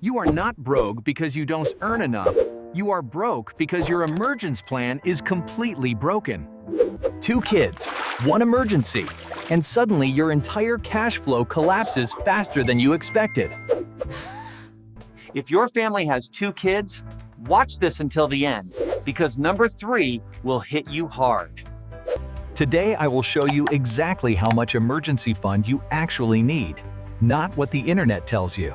You are not broke because you don't earn enough. You are broke because your emergence plan is completely broken. 2 kids, 1 emergency, and suddenly your entire cash flow collapses faster than you expected. If your family has 2 kids, watch this until the end, because number 3 will hit you hard. Today, I will show you exactly how much emergency fund you actually need, not what the internet tells you.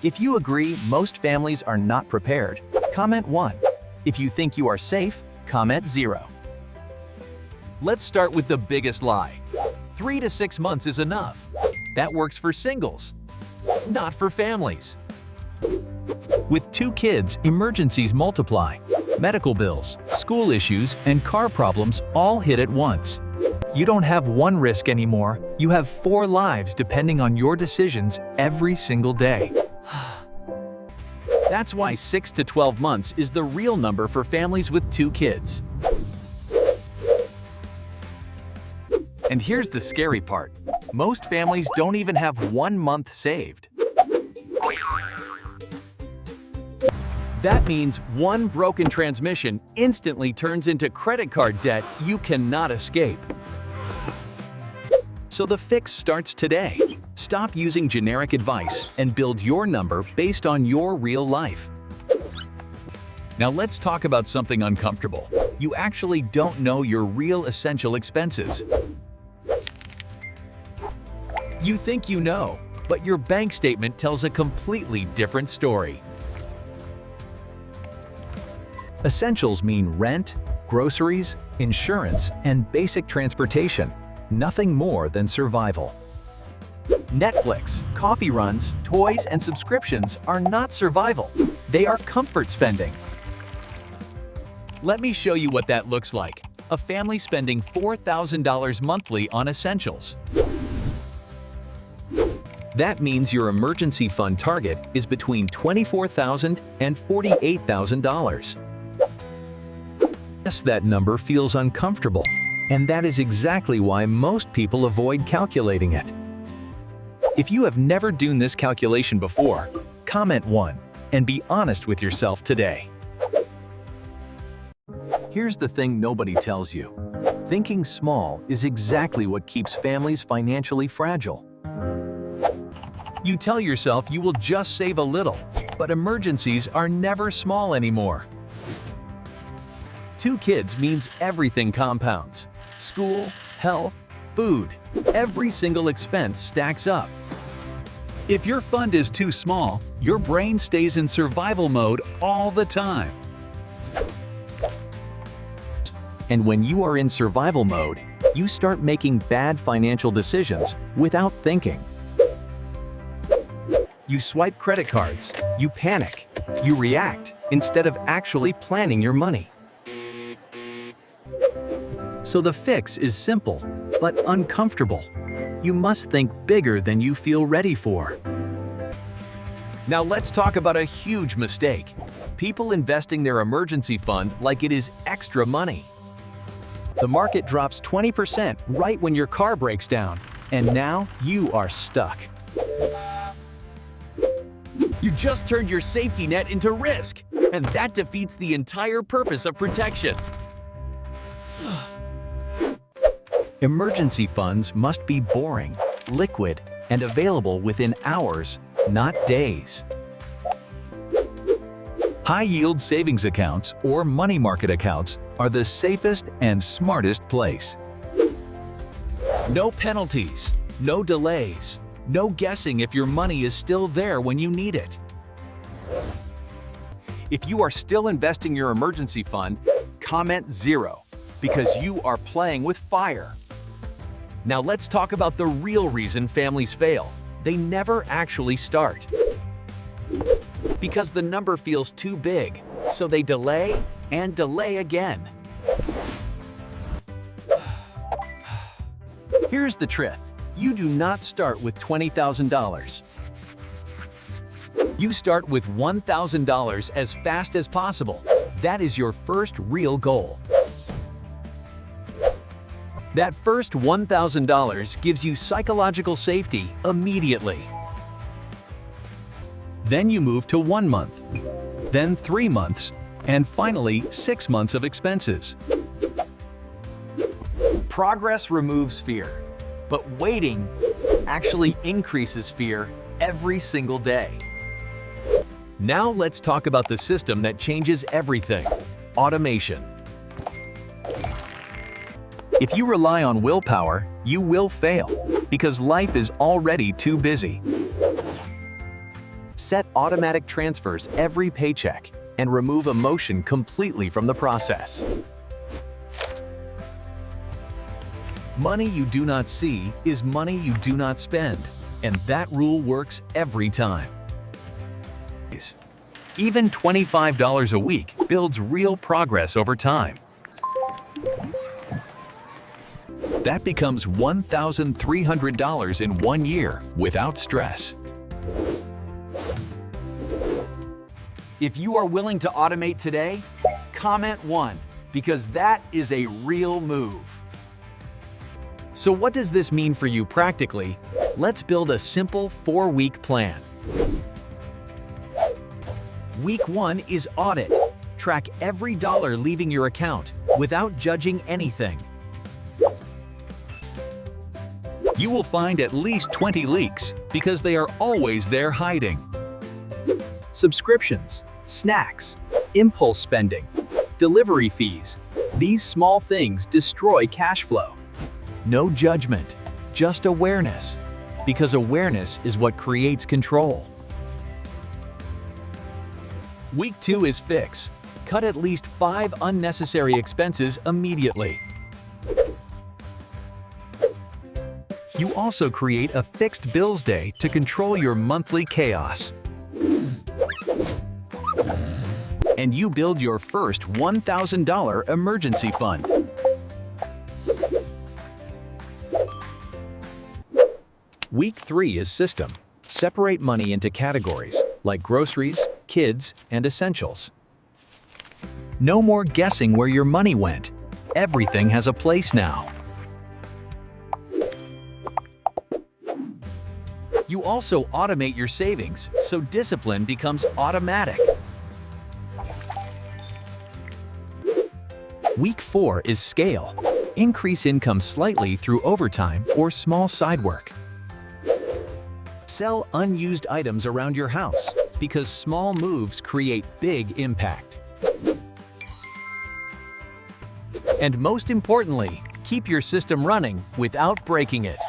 If you agree most families are not prepared, comment 1. If you think you are safe, comment 0. Let's start with the biggest lie. 3 to 6 months is enough. That works for singles, not for families. With 2 kids, emergencies multiply. Medical bills, school issues, and car problems all hit at once. You don't have 1 risk anymore, you have 4 lives depending on your decisions every single day. That's why 6 to 12 months is the real number for families with 2 kids. And here's the scary part. Most families don't even have 1 month saved. That means 1 broken transmission instantly turns into credit card debt you cannot escape. So the fix starts today. Stop using generic advice and build your number based on your real life. Now let's talk about something uncomfortable. You actually don't know your real essential expenses. You think you know, but your bank statement tells a completely different story. Essentials mean rent, groceries, insurance, and basic transportation, nothing more than survival. Netflix, coffee runs, toys, and subscriptions are not survival. They are comfort spending. Let me show you what that looks like. A family spending $4,000 monthly on essentials. That means your emergency fund target is between $24,000 and $48,000. Yes, that number feels uncomfortable, and that is exactly why most people avoid calculating it. If you have never done this calculation before, comment 1 and be honest with yourself today. Here's the thing nobody tells you. Thinking small is exactly what keeps families financially fragile. You tell yourself you will just save a little, but emergencies are never small anymore. 2 kids means everything compounds. School, health, food, every single expense stacks up. If your fund is too small, your brain stays in survival mode all the time. And when you are in survival mode, you start making bad financial decisions without thinking. You swipe credit cards, you panic, you react instead of actually planning your money. So the fix is simple, but uncomfortable. You must think bigger than you feel ready for. Now let's talk about a huge mistake. People investing their emergency fund like it is extra money. The market drops 20% right when your car breaks down, and now you are stuck. You just turned your safety net into risk, and that defeats the entire purpose of protection. Emergency funds must be boring, liquid, and available within hours, not days. High-yield savings accounts or money market accounts are the safest and smartest place. No penalties, no delays, no guessing if your money is still there when you need it. If you are still investing your emergency fund, comment 0, because you are playing with fire. Now let's talk about the real reason families fail. They never actually start. Because the number feels too big, so they delay and delay again. Here's the truth. You do not start with $20,000. You start with $1,000 as fast as possible. That is your first real goal. That first $1,000 gives you psychological safety immediately. Then you move to 1 month, then 3 months, and finally 6 months of expenses. Progress removes fear, but waiting actually increases fear every single day. Now let's talk about the system that changes everything: automation. If you rely on willpower, you will fail, because life is already too busy. Set automatic transfers every paycheck and remove emotion completely from the process. Money you do not see is money you do not spend, and that rule works every time. Even $25 a week builds real progress over time. That becomes $1,300 in 1 year without stress. If you are willing to automate today, comment 1, because that is a real move. So what does this mean for you practically? Let's build a simple 4-week plan. Week 1 is audit. Track every dollar leaving your account without judging anything. You will find at least 20 leaks because they are always there hiding. Subscriptions, snacks, impulse spending, delivery fees. These small things destroy cash flow. No judgment, just awareness, because awareness is what creates control. Week 2 is fix. Cut at least 5 unnecessary expenses immediately. You also create a fixed bills day to control your monthly chaos. And you build your first $1,000 emergency fund. Week 3 is system. Separate money into categories like groceries, kids, and essentials. No more guessing where your money went. Everything has a place now. You also automate your savings, so discipline becomes automatic. Week 4 is scale. Increase income slightly through overtime or small side work. Sell unused items around your house, because small moves create big impact. And most importantly, keep your system running without breaking it.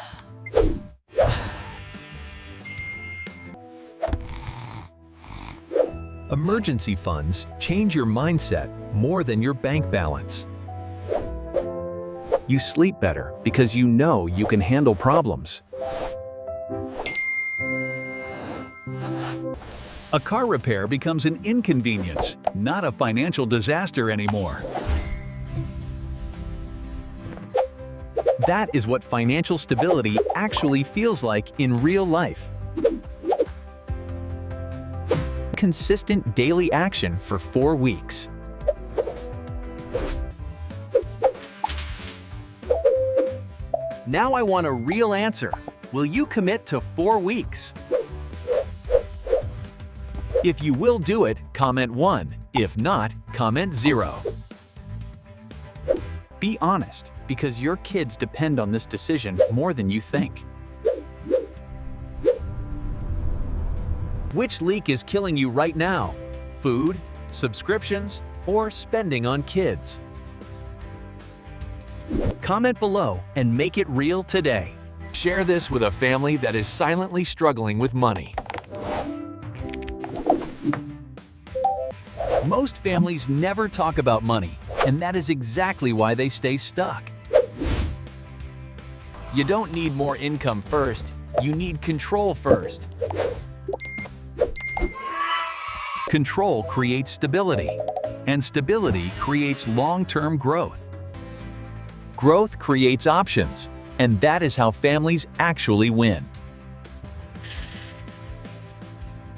Emergency funds change your mindset more than your bank balance. You sleep better because you know you can handle problems. A car repair becomes an inconvenience, not a financial disaster anymore. That is what financial stability actually feels like in real life. Consistent daily action for 4 weeks. Now I want a real answer. Will you commit to 4 weeks? If you will do it, comment 1. If not, comment 0. Be honest, because your kids depend on this decision more than you think. Which leak is killing you right now? Food, subscriptions, or spending on kids? Comment below and make it real today. Share this with a family that is silently struggling with money. Most families never talk about money, and that is exactly why they stay stuck. You don't need more income first, you need control first. Control creates stability, and stability creates long-term growth. Growth creates options, and that is how families actually win.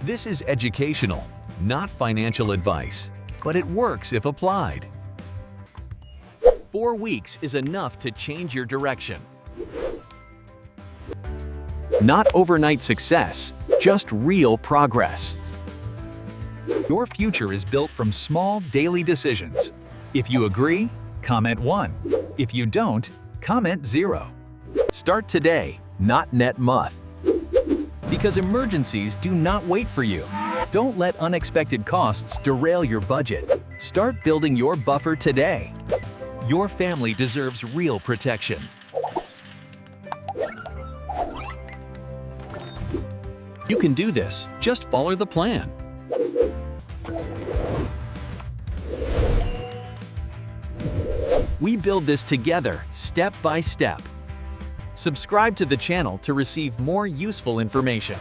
This is educational, not financial advice, but it works if applied. 4 weeks is enough to change your direction. Not overnight success, just real progress. Your future is built from small daily decisions. If you agree, comment 1. If you don't, comment 0. Start today, not net month. Because emergencies do not wait for you. Don't let unexpected costs derail your budget. Start building your buffer today. Your family deserves real protection. You can do this. Just follow the plan. We build this together, step by step. Subscribe to the channel to receive more useful information.